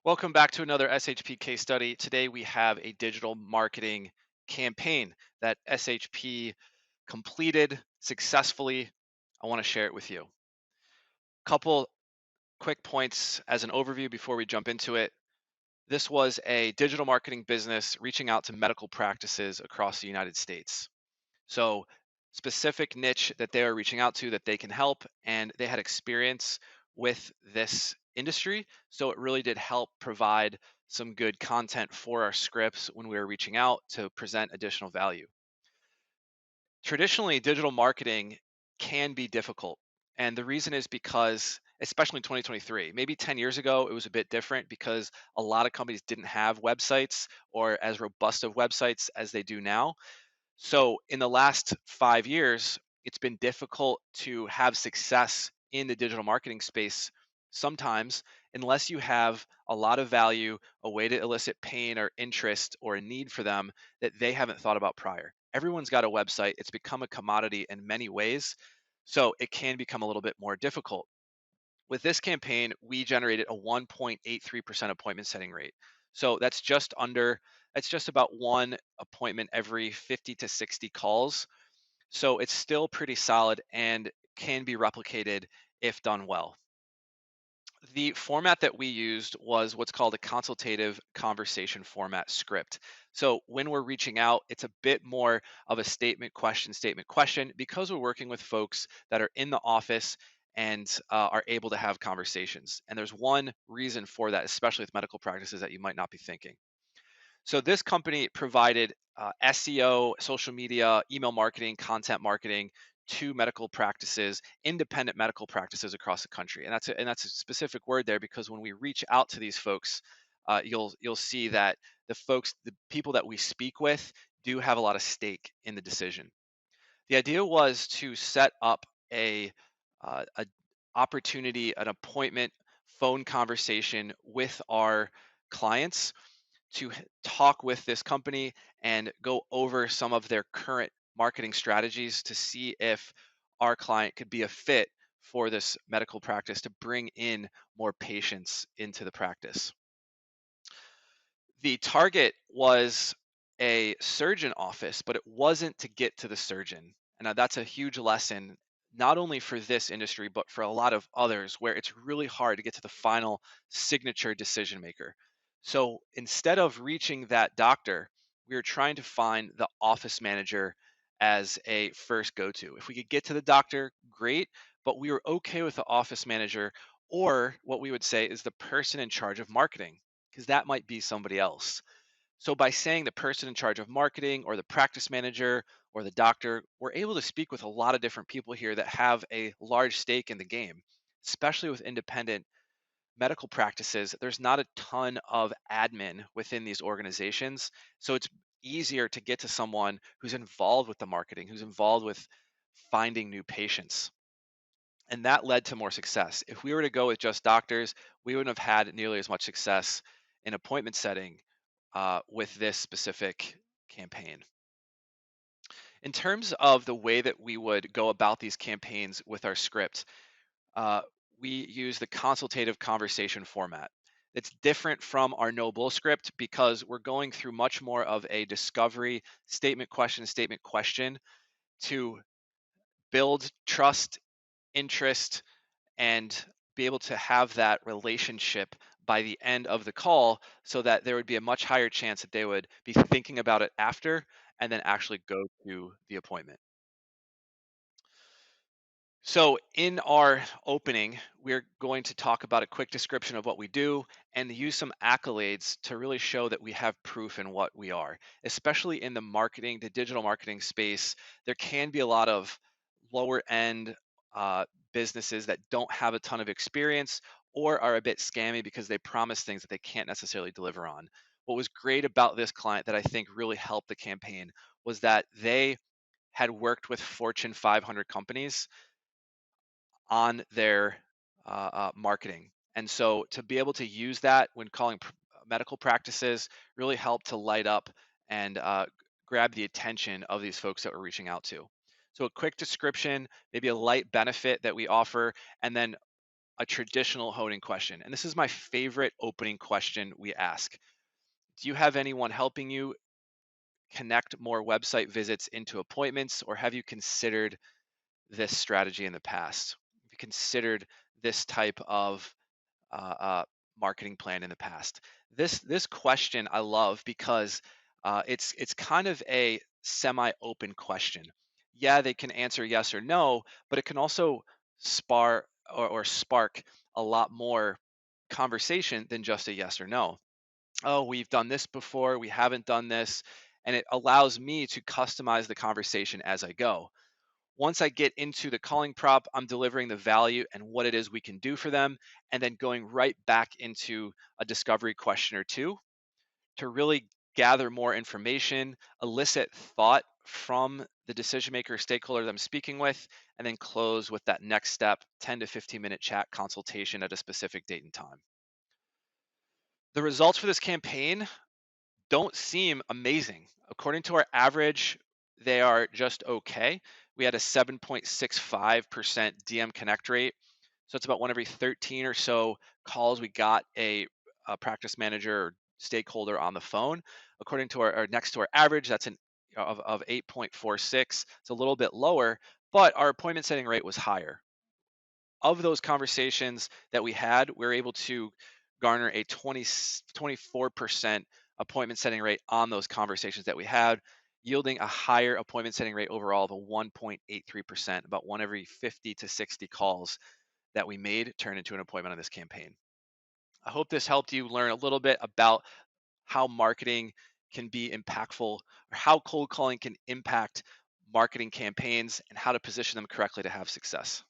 Welcome back to another SHP case study. Today we have a digital marketing campaign that SHP completed successfully. I want to share it with you. Couple quick points as an overview before we jump into it. This was a digital marketing business reaching out to medical practices across the United States. So, specific niche that they are reaching out to that they can help, and they had experience with this industry. So, it really did help provide some good content for our scripts when we were reaching out to present additional value. Traditionally, digital marketing can be difficult. And the reason is because, especially in 2023, maybe 10 years ago, it was a bit different because a lot of companies didn't have websites or as robust of websites as they do now. So in the last 5 years, it's been difficult to have success in the digital marketing space sometimes unless you have a lot of value, a way to elicit pain or interest or a need for them that they haven't thought about prior. Everyone's got a website. It's become a commodity in many ways. So it can become a little bit more difficult. With this campaign, we generated a 1.83% appointment setting rate. So that's just about one appointment every 50 to 60 calls. So it's still pretty solid and can be replicated if done well. The format that we used was what's called a consultative conversation format script. So when we're reaching out, it's a bit more of a statement, question, because we're working with folks that are in the office and are able to have conversations. And there's one reason for that, especially with medical practices that you might not be thinking. So this company provided SEO, social media, email marketing, content marketing to medical practices, independent medical practices across the country, and that's a specific word there because when we reach out to these folks, you'll see that the people that we speak with, do have a lot of stake in the decision. The idea was to set up a opportunity, an appointment, phone conversation with our clients to talk with this company and go over some of their current marketing strategies to see if our client could be a fit for this medical practice to bring in more patients into the practice. The target was a surgeon office, but it wasn't to get to the surgeon. And now that's a huge lesson, not only for this industry, but for a lot of others where it's really hard to get to the final signature decision maker. So instead of reaching that doctor, we were trying to find the office manager as a first go to. If we could get to the doctor, great, but we were okay with the office manager, or what we would say is the person in charge of marketing, because that might be somebody else. So by saying the person in charge of marketing or the practice manager or the doctor, we're able to speak with a lot of different people here that have a large stake in the game, especially with independent medical practices. There's not a ton of admin within these organizations. So it's easier to get to someone who's involved with the marketing, who's involved with finding new patients. And that led to more success. If we were to go with just doctors, we wouldn't have had nearly as much success in appointment setting with this specific campaign. In terms of the way that we would go about these campaigns with our script, uh, we use the consultative conversation format. It's different from our no bull script because we're going through much more of a discovery statement, question to build trust, interest, and be able to have that relationship by the end of the call so that there would be a much higher chance that they would be thinking about it after and then actually go to the appointment. So, in our opening, we're going to talk about a quick description of what we do and use some accolades to really show that we have proof in what we are, especially in the digital marketing space. There can be a lot of lower end businesses that don't have a ton of experience or are a bit scammy because they promise things that they can't necessarily deliver on. What was great about this client that I think really helped the campaign was that they had worked with Fortune 500 companies on their marketing. And so to be able to use that when calling medical practices really helped to light up and grab the attention of these folks that we're reaching out to. So a quick description, maybe a light benefit that we offer, and then a traditional honing question. And this is my favorite opening question we ask. Do you have anyone helping you connect more website visits into appointments, or have you considered this strategy in the past? Have you considered this type of marketing plan in the past? This question I love because it's kind of a semi-open question. Yeah, they can answer yes or no, but it can also or spark a lot more conversation than just a yes or no. Oh, we've done this before, we haven't done this, and it allows me to customize the conversation as I go. Once I get into the calling prop, I'm delivering the value and what it is we can do for them, and then going right back into a discovery question or two to really gather more information, elicit thought from the decision maker or stakeholder that I'm speaking with, and then close with that next step 10 to 15-minute chat consultation at a specific date and time. The results for this campaign don't seem amazing. According to our average, they are just okay. We had a 7.65% DM connect rate. So it's about one every 13 or so calls we got a practice manager or stakeholder on the phone. According to our next to our average, that's of 8.46. It's a little bit lower, but our appointment setting rate was higher. Of those conversations that we had, we were able to garner a 24% appointment setting rate on those conversations that we had, yielding a higher appointment setting rate overall of a 1.83%. About one every 50 to 60 calls that we made turned into an appointment on this campaign. I hope this helped you learn a little bit about how marketing can be impactful, or how cold calling can impact marketing campaigns, and how to position them correctly to have success.